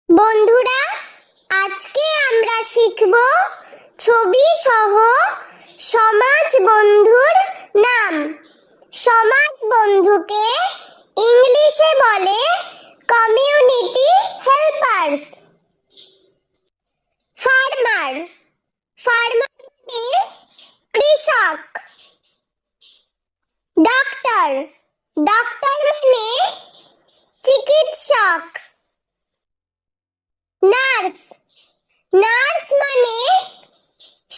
বন্ধুরা, আজকে আমরা শিখব ছবি সহ সমাজ বন্ধুর নাম। সমাজ বন্ধুকে ইংলিশে বলে কমিউনিটি হেল্পার্স। ফার্মার, ফার্মার মানে কৃষক। ডক্টর, ডক্টর মানে চিকিৎসক। নার্স, নার্স মানে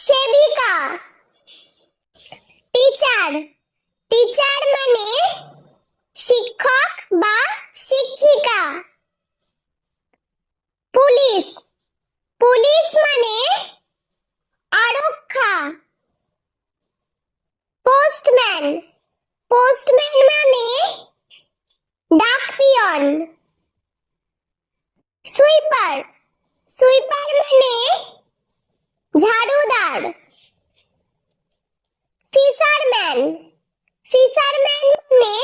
সেবিকা। টিচার, টিচার মানে শিক্ষক বা শিক্ষিকা। পুলিশ, পুলিশ মানে আরক্ষা। পোস্টম্যান, পোস্টম্যান মানে ডাকপিয়ন। সুইপার, সুইপার মানে ঝাড়ুদার। ফিশারম্যান, ফিশারম্যান মানে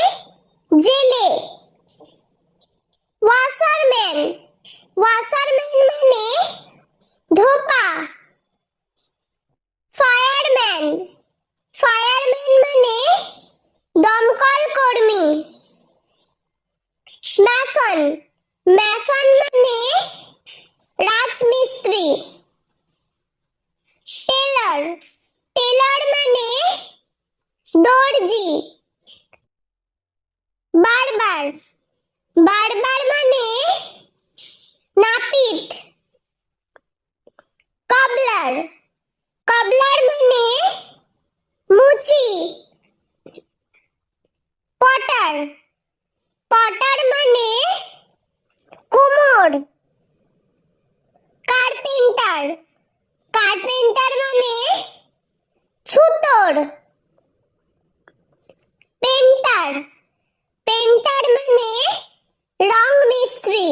জেলে। ওয়াশারম্যান, ওয়াশারম্যান মানে ধোপা। ফায়ারম্যান, ফায়ারম্যান মানে দমকল কর্মী। ম্যাসন, ম্যাসন মানে রাজমিস্ত্রি। টেলর, টেলর মানে দর্জি। বারবার, বারবার মানে নাপিত। কবলার, কবলার মানে মুচি। পটার, পটার মানে কুমোর। কার্পেন্টার, কার্পেন্টার মানে ছুতোর। পেন্টার, পেন্টার মানে রং মিস্ত্রি।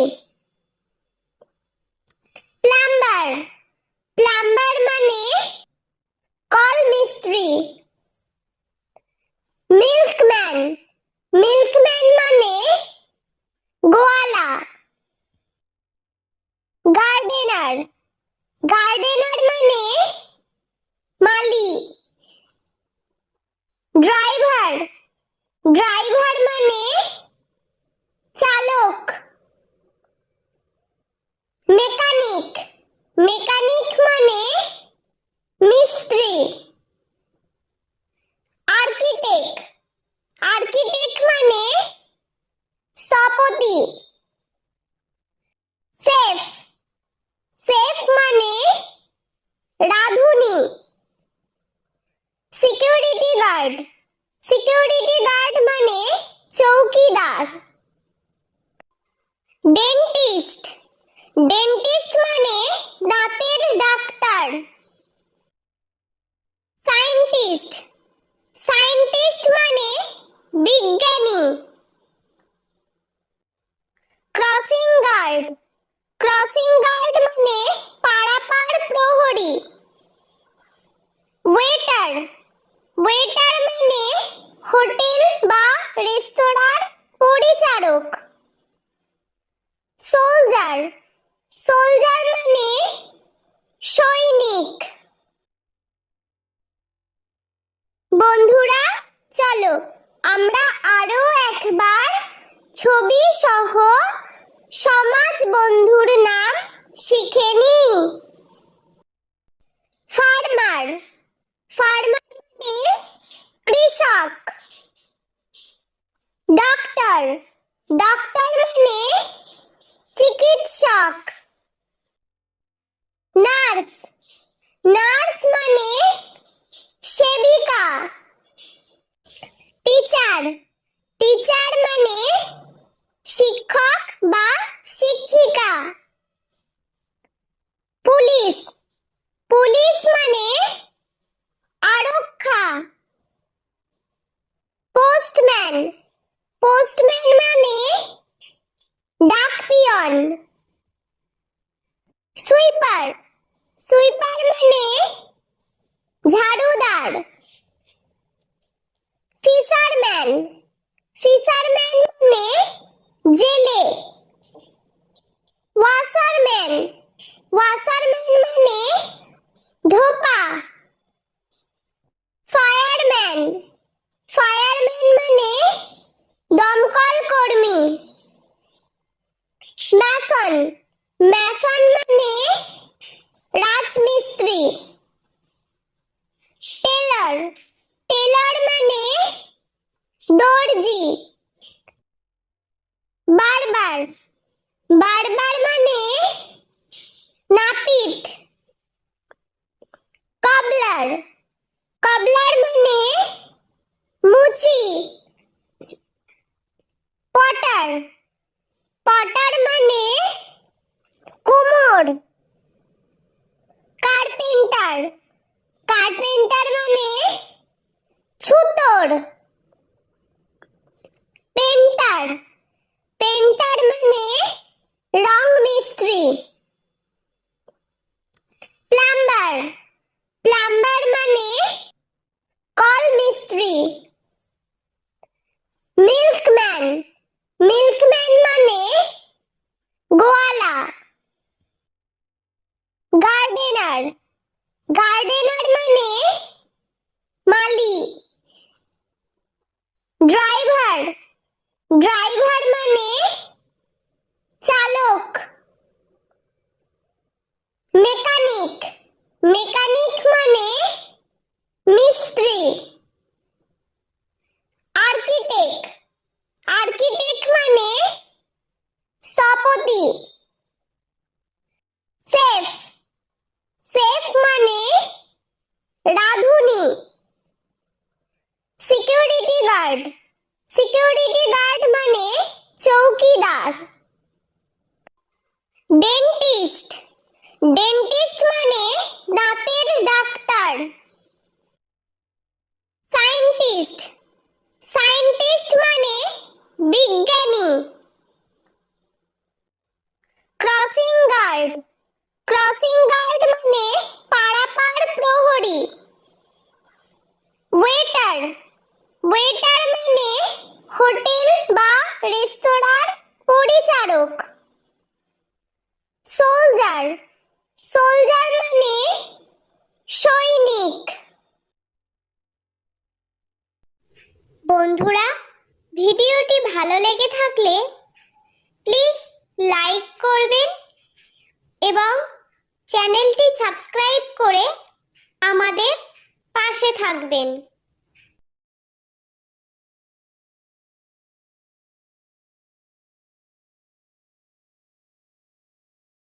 প্লাম্বার, প্লাম্বার মানে কল মিস্ত্রি। মিল্কম্যান, মিল্কম্যান মানে গোয়ালা। গার্ডেনার, গার্ডেনার মানে মালি। ড্রাইভার, ড্রাইভার মানে চালক। মেকানিক, মেকানিক মানে মিস্ত্রি। আর্কিটেক্ট, আর্কিটেক্ট মানে স্থপতি। সেফ, সেফ মানে রাঁধুনি। সিকিউরিটি গার্ড, সিকিউরিটি গার্ড মানে চৌকিদার। ডেন্টিস্ট, ডেন্টিস্ট মানে দাঁতের ডাক্তার। সায়েন্টিস্ট, সায়েন্টিস্ট মানে বিজ্ঞানী। ক্রসিং গার্ড, ক্রসিং গার্ড মানে পারাপার প্রহরী। ওয়েটার, ওয়েটার মানে হোটেল বা রেস্তোরাঁর পরিচারক। সোলজার, সোলজার মানে সৈনিক। বন্ধুরা, চলো আমরা আরো একবার ছবি সহ সমাজ বন্ধুর নাম শিখে নিই। ফার্মার, ফার্মার মানে কৃষক। ডক্টর, ডক্টর মানে চিকিৎসক। নার্স, নার্স মানে সেবিকা। টিচার, টিচার মানে শিক্ষক বা শিক্ষিকা। পুলিশ, পুলিশ মানে আরক্ষা। পোস্টম্যান, পোস্টম্যান মানে ডাকপিয়ন। সুইপার, সুইপার মানে ঝাড়ুদার। ফিশারম্যান, ফিশারম্যান মানে জেলে। ওয়াশারম্যান, ওয়াসারম্যান মানে ধোপা। ফায়ারম্যান, ফায়ারম্যান মানে দমকল কর্মী। ম্যাসন, ম্যাসন মানে রাজমিস্ত্রি। টেলর, টেলর মানে দর্জি। বারবার, বারবার মানে নাপিত। কবলার, কবলার মানে মুচি। পটার, পটার মানে কুমোর। কার্পেন্টার, কার্পেন্টার মানে ছুতোর। পেন্টার, পেন্টার মানে রং মিস্ত্রি। প্লাম্বার, প্লাম্বার মানে কল মিস্ত্রি। মিল্কম্যান, মিল্কম্যান মানে গোয়ালা। গার্ডেনার, গার্ডেনার মানে মালি। ড্রাইভার, ড্রাইভার মানে চালক। মেকানিক, মেকানিক মানে মিস্ত্রি। আর্কিটেক্ট, আর্কিটেক্ট মানে স্থপতি। সেফ, সেফ মানে রাঁধুনি। সিকিউরিটি গার্ড, সিকিউরিটি গার্ড মানে চৌকিদার। ডেন্টিস্ট, ডেন্টিস্ট মানে দাঁতের ডাক্তার। সায়েন্টিস্ট, সায়েন্টিস্ট মানে বিজ্ঞানী। ক্রসিং গার্ড, ক্রসিং গার্ড মানে পারাপার প্রহরী। ওয়েটার, ওয়েটার মানে হোটেল বা রেস্তোরাঁর পরিচারক। সোলজার, সোলজার মানে সৈনিক। বন্ধুরা, ভিডিওটি ভালো লেগে থাকলে প্লিজ লাইক করবেন এবং চ্যানেলটি সাবস্ক্রাইব করে আমাদের পাশে থাকবেন।